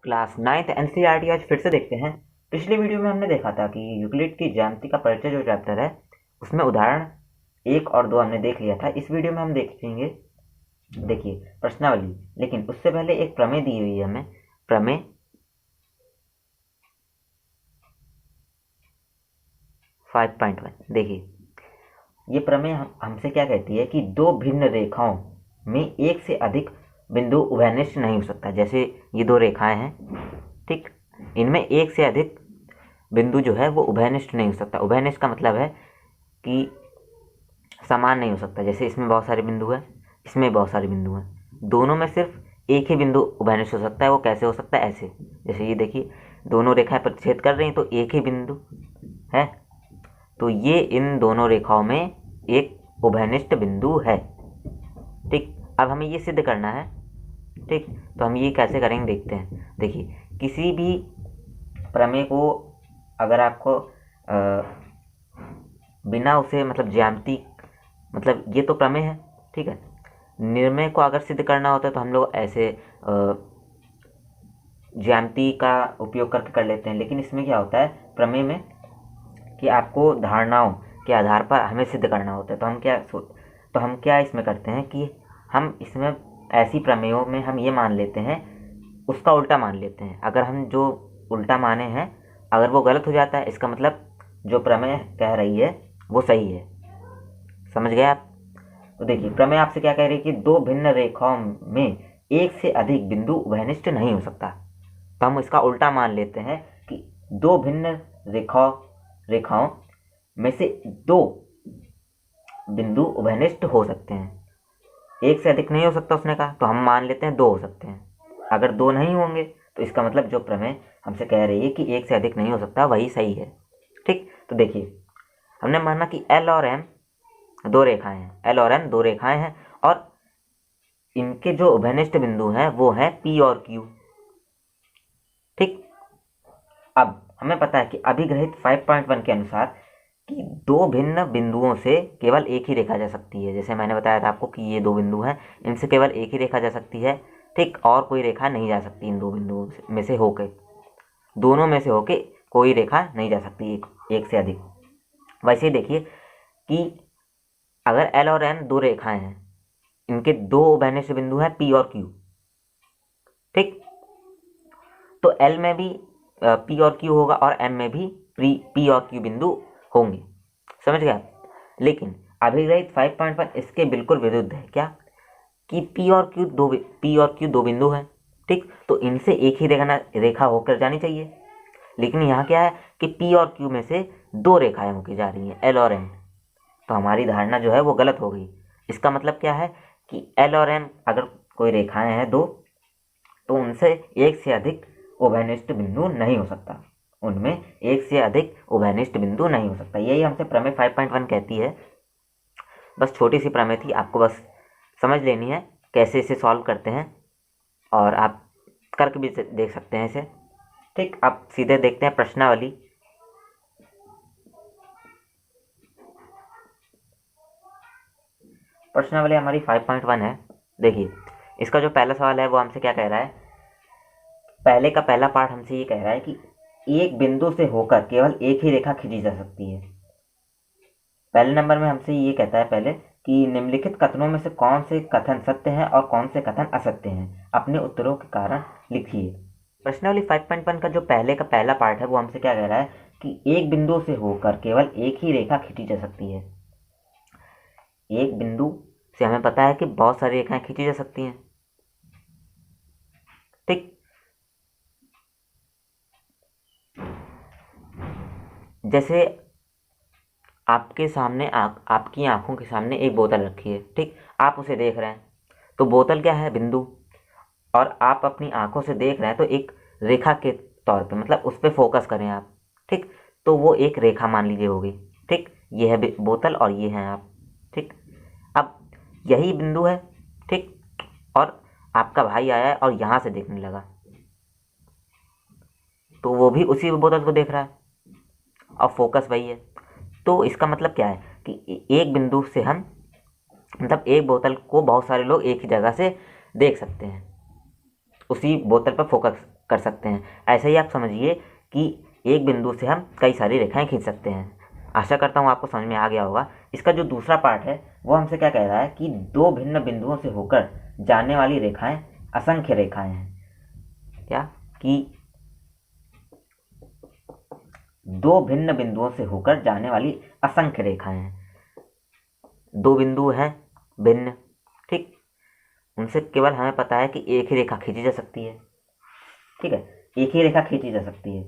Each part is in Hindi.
क्लास 9th एनसीईआरटी आज फिर से देखते हैं। पिछले वीडियो में हमने देखा था कि यूक्लिड की ज्यामिति का परिचय जो चैप्टर है उसमें उदाहरण 1 और 2 हमने देख लिया था। इस वीडियो में हम देखेंगे, देखिए, प्रश्नावली। लेकिन उससे पहले एक प्रमेय दी हुई है हमें, प्रमेय 5.1। देखिए, ये प्रमेय हमसे क्या कहती है कि दो भिन्न रेखाओं में एक से अधिक बिंदु उभयनिष्ठ नहीं हो सकता। जैसे ये दो रेखाएं हैं, ठीक, इनमें एक से अधिक बिंदु जो है वो उभयनिष्ठ नहीं हो सकता। उभयनिष्ठ का मतलब है कि समान नहीं हो सकता। जैसे इसमें बहुत सारे बिंदु है, इसमें बहुत सारे बिंदु हैं, दोनों में सिर्फ एक ही बिंदु उभयनिष्ठ हो सकता है। वो कैसे हो सकता है? ऐसे, जैसे ये देखिए, दोनों रेखाएं प्रतिच्छेद कर रही हैं तो एक ही बिंदु है, तो ये इन दोनों रेखाओं में एक उभयनिष्ठ बिंदु है। ठीक, अब हमें ये सिद्ध करना है। ठीक, तो हम ये कैसे करेंगे देखते हैं। देखिए, किसी भी प्रमेय को अगर आपको बिना उसे मतलब ज्यामिति, मतलब ये तो प्रमेय है, ठीक है, निर्णय को अगर सिद्ध करना होता है तो हम लोग ऐसे ज्यामिति का उपयोग करके कर लेते हैं। लेकिन इसमें क्या होता है प्रमेय में कि आपको धारणाओं के आधार पर हमें सिद्ध करना होता है। तो हम क्या इसमें करते हैं कि हम इसमें ऐसी प्रमेयों में हम ये मान लेते हैं, उसका उल्टा मान लेते हैं। अगर हम जो उल्टा माने हैं अगर वो गलत हो जाता है, इसका मतलब जो प्रमेय कह रही है वो सही है। समझ गए आप? तो देखिए, प्रमेय आपसे क्या कह रही है कि दो भिन्न रेखाओं में एक से अधिक बिंदु उभयनिष्ठ नहीं हो सकता। तो हम इसका उल्टा मान लेते हैं कि दो भिन्न रेखाओं में से दो बिंदु उभयनिष्ठ हो सकते हैं। एक से अधिक नहीं हो सकता उसने कहा, तो हम मान लेते हैं दो हो सकते हैं। अगर दो नहीं होंगे तो इसका मतलब जो प्रमेय हमसे कह रही है कि एक से अधिक नहीं हो सकता वही सही है। ठीक, तो देखिए, हमने माना कि L और M दो रेखाएं हैं, L और M दो रेखाएं हैं और इनके जो उभयनिष्ठ बिंदु हैं वो है P और Q। ठीक, अब हमें पता है कि अभिग्रहित 5.1 के अनुसार कि दो भिन्न बिंदुओं से केवल एक ही रेखा जा सकती है। जैसे मैंने बताया था आपको कि ये दो बिंदु हैं, इनसे केवल एक ही रेखा जा सकती है। ठीक, और कोई रेखा नहीं जा सकती इन दो बिंदुओं में से होके, दोनों में से होके कोई रेखा नहीं जा सकती एक से अधिक। वैसे देखिए कि अगर L और M दो रेखाएं हैं, इनके दो उभयनिष्ठ बिंदु हैं P और Q। ठीक, तो L में भी P और Q होगा और M में भी P और Q बिंदु होंगे। समझ गए आप? लेकिन अभिग्रहित 5.1 इसके बिल्कुल विरुद्ध है। क्या? कि P और Q दो बिंदु हैं। ठीक, तो इनसे एक ही रेखा होकर जानी चाहिए। लेकिन यहाँ क्या है कि P और Q में से दो रेखाएं होकर जा रही हैं, L और M। तो हमारी धारणा जो है वो गलत हो गई। इसका मतलब क्या है कि L और M अगर कोई रेखाएं हैं दो, तो उनसे एक से अधिक उभयनिष्ठ बिंदु नहीं हो सकता, उनमें एक से अधिक उभयनिष्ठ बिंदु नहीं हो सकता। यही हमसे प्रमेय 5.1 कहती है। बस छोटी सी प्रमेय थी, आपको बस समझ लेनी है कैसे इसे सॉल्व करते हैं, और आप करके भी देख सकते हैं इसे। ठीक, अब सीधे देखते हैं प्रश्नावली। प्रश्नावली हमारी 5.1 है। देखिए, इसका जो पहला सवाल है वो हमसे क्या कह रहा है, पहले का पहला पार्ट हमसे ये कह रहा है कि एक बिंदु से होकर केवल एक ही रेखा खींची जा सकती है। पहले नंबर में हमसे ये कहता है पहले कि निम्नलिखित कथनों में से कौन से कथन सत्य हैं और कौन से कथन असत्य हैं, अपने उत्तरों के कारण लिखिए। प्रश्नावली 5.1 का जो पहले का पहला पार्ट है वो हमसे क्या कह रहा है कि एक बिंदु से होकर केवल एक ही रेखा खींची जा सकती है। एक बिंदु से हमें पता है कि बहुत सारी रेखाएं खींची जा सकती हैं। ठीक, जैसे आपके सामने आपकी आंखों के सामने एक बोतल रखी है। ठीक, आप उसे देख रहे हैं, तो बोतल क्या है? बिंदु। और आप अपनी आंखों से देख रहे हैं तो एक रेखा के तौर पे, मतलब उस पर फोकस करें आप। ठीक, तो वो एक रेखा मान लीजिए होगी। ठीक, ये है बोतल और ये है आप। ठीक, अब यही बिंदु है। ठीक, और आपका भाई आया है और यहाँ से देखने लगा, तो वो भी उसी बोतल को देख रहा है और फोकस वही है। तो इसका मतलब क्या है कि एक बिंदु से हम, मतलब एक बोतल को बहुत सारे लोग एक ही जगह से देख सकते हैं, उसी बोतल पर फोकस कर सकते हैं। ऐसे ही आप समझिए कि एक बिंदु से हम कई सारी रेखाएं खींच सकते हैं। आशा करता हूँ आपको समझ में आ गया होगा। इसका जो दूसरा पार्ट है वो हमसे क्या कह रहा है कि दो भिन्न बिंदुओं से होकर जाने वाली रेखाएं असंख्य रेखाएं हैं। क्या कि दो भिन्न बिंदुओं से होकर जाने वाली असंख्य रेखाएं हैं। दो बिंदु हैं भिन्न, ठीक, उनसे केवल हमें पता है कि एक ही रेखा खींची जा सकती है। ठीक है, एक ही रेखा खींची जा सकती है।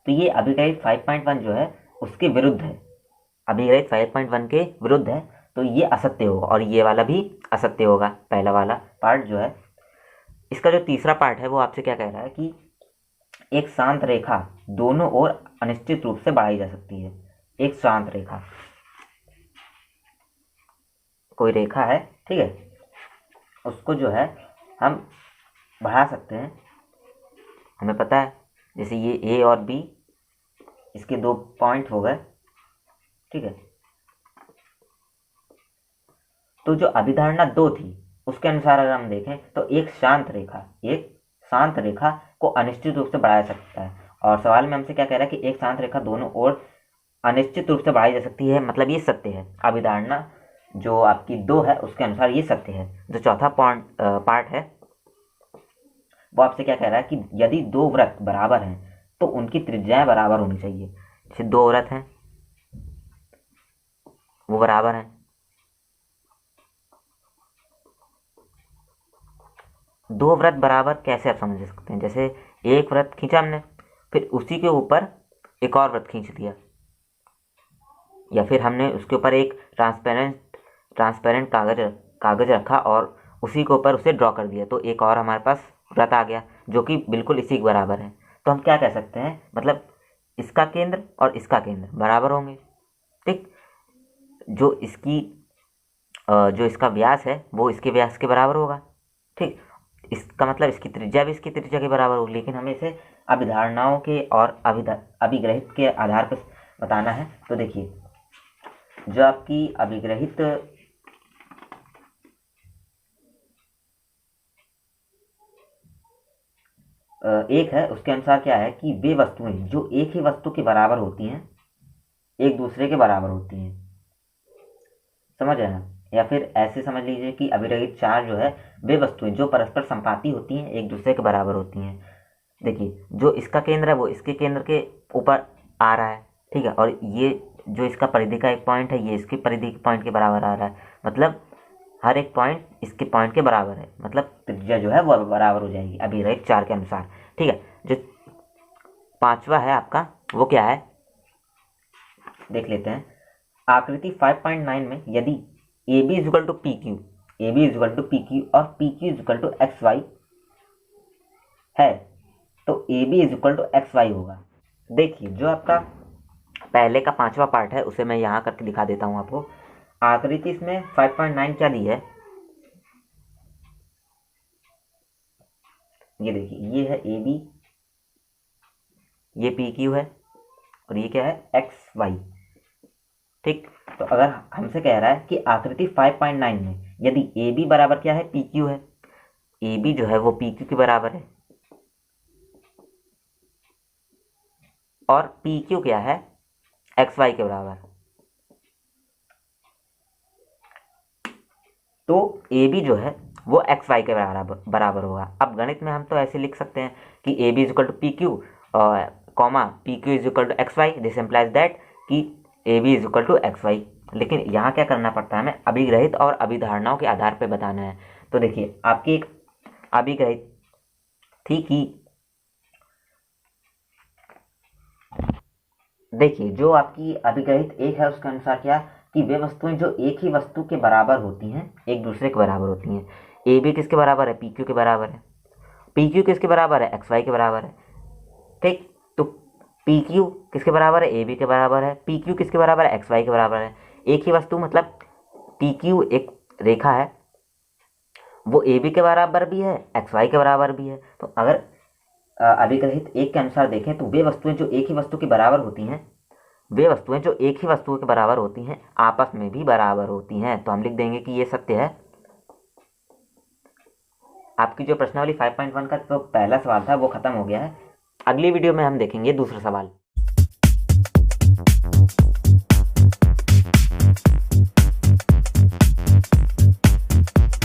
तो ये अभिकलित 5.1 जो है उसके विरुद्ध है, अभिकलित 5.1 के विरुद्ध है, तो ये असत्य होगा और ये वाला भी असत्य होगा, पहला वाला पार्ट जो है। इसका जो तीसरा पार्ट है वो आपसे क्या कह रहा है कि एक शांत रेखा दोनों ओर अनिश्चित रूप से बढ़ाई जा सकती है। एक शांत रेखा, कोई रेखा है, ठीक है, उसको जो है हम बढ़ा सकते हैं। हमें पता है जैसे ये ए और बी, इसके दो पॉइंट हो गए, ठीक है। तो जो अभिधारणा 2 थी उसके अनुसार अगर हम देखें तो एक शांत रेखा को अनिश्चित रूप से बढ़ाया जा सकता है। और सवाल में हमसे क्या कह रहा है कि एक शांत रेखा दोनों ओर अनिश्चित रूप से बढ़ाई जा सकती है, मतलब ये सत्य है। अभिधारणा जो आपकी 2 है उसके अनुसार ये सत्य है। जो चौथा पार्ट है वो आपसे क्या कह रहा है कि यदि दो वृत्त बराबर हैं तो उनकी त्रिज्याएं बराबर होनी चाहिए। जैसे दो वृत्त हैं वो बराबर हैं, दो वृत्त बराबर कैसे आप समझ सकते हैं? जैसे एक वृत्त खींचा हमने, फिर उसी के ऊपर एक और वृत्त खींच दिया, या फिर हमने उसके ऊपर एक ट्रांसपेरेंट कागज रखा और उसी के ऊपर उसे ड्रॉ कर दिया, तो एक और हमारे पास वृत्त आ गया जो कि बिल्कुल इसी के बराबर है। तो हम क्या कह सकते हैं, मतलब इसका केंद्र और इसका केंद्र बराबर होंगे, ठीक। जो इसका व्यास है वो इसके व्यास के बराबर होगा, ठीक। इसका मतलब इसकी त्रिज्या भी इसकी त्रिज्या के बराबर होगी। लेकिन हमें इसे अभिधारणाओं के और अभिग्रहित के आधार पर बताना है। तो देखिए, जो आपकी अभिग्रहित एक है उसके अनुसार क्या है कि वे वस्तुएं जो एक ही वस्तु के बराबर होती हैं एक दूसरे के बराबर होती हैं, समझ रहे हैं? या फिर ऐसे समझ लीजिए कि अभिरहित 4 जो है वे वस्तुएं जो परस्पर संपाती होती हैं एक दूसरे के बराबर होती हैं। देखिए, जो इसका केंद्र है वो इसके केंद्र के ऊपर आ रहा है, ठीक है, और ये जो इसका परिधि का एक पॉइंट है ये इसकी परिधि के पॉइंट के बराबर आ रहा है, मतलब हर एक पॉइंट इसके पॉइंट के बराबर है, मतलब त्रिज्या जो है वो बराबर हो जाएगी अभिरहित 4 के अनुसार, ठीक है। जो पांचवा है आपका वो क्या है देख लेते हैं। आकृति 5.9 में यदि A B equal to P Q, A B equal to P Q और P Q equal to X Y है तो A B equal to X Y होगा। देखिए, जो आपका पहले का पांचवा पार्ट है उसे मैं यहाँ करके दिखा देता हूँ आपको। आकृति इसमें 5.9 क्या दी है, ये देखिए, ये है ए बी, ये पी क्यू है और ये क्या है एक्स वाई, ठीक। तो अगर हमसे कह रहा है कि आकृति 5.9 में यदि ए बी बराबर क्या है पी क्यू है, ए बी जो है वो पी क्यू के बराबर है और पी क्यू क्या है एक्स वाई के बराबर, तो ए बी जो है वो एक्स वाई के बराबर होगा। अब गणित में हम तो ऐसे लिख सकते हैं कि A B equal to P Q comma P Q equal to X Y, this implies that कि A B equal to X Y. लेकिन यहाँ क्या करना पड़ता है, हमें अभिग्रहित और अभिधारणाओं के आधार पर बताना है। तो देखिए, आपकी एक अभिग्रहित थी कि देखिए, जो आपकी अभिग्रहित एक है उसके अनुसार क्या कि वे वस्तुएं जो एक ही वस्तु के बराबर होती हैं एक दूसरे के बराबर होती हैं। ए बी किसके बराबर है, पी क्यू के बराबर है। पी क्यू किसके बराबर है, एक्स वाई के बराबर है, ठीक। तो पी क्यू किसके बराबर है, ए बी के बराबर है। पी क्यू किसके बराबर है, एक्स वाई के बराबर है। एक ही वस्तु मतलब पी क्यू एक रेखा है, वो ए बी के बराबर भी है एक्स वाई के बराबर भी है। तो अगर अभिग्रहित एक के अनुसार देखें तो वे वस्तुएं जो एक ही वस्तु के बराबर होती हैं, वे वस्तुएं जो एक ही वस्तु के बराबर होती हैं आपस में भी बराबर होती हैं। तो हम लिख देंगे कि ये सत्य है, आपकी जो प्रश्नावली 5.1 का जो पहला सवाल था वो ख़त्म हो गया है। अगली वीडियो में हम देखेंगे दूसरा सवाल।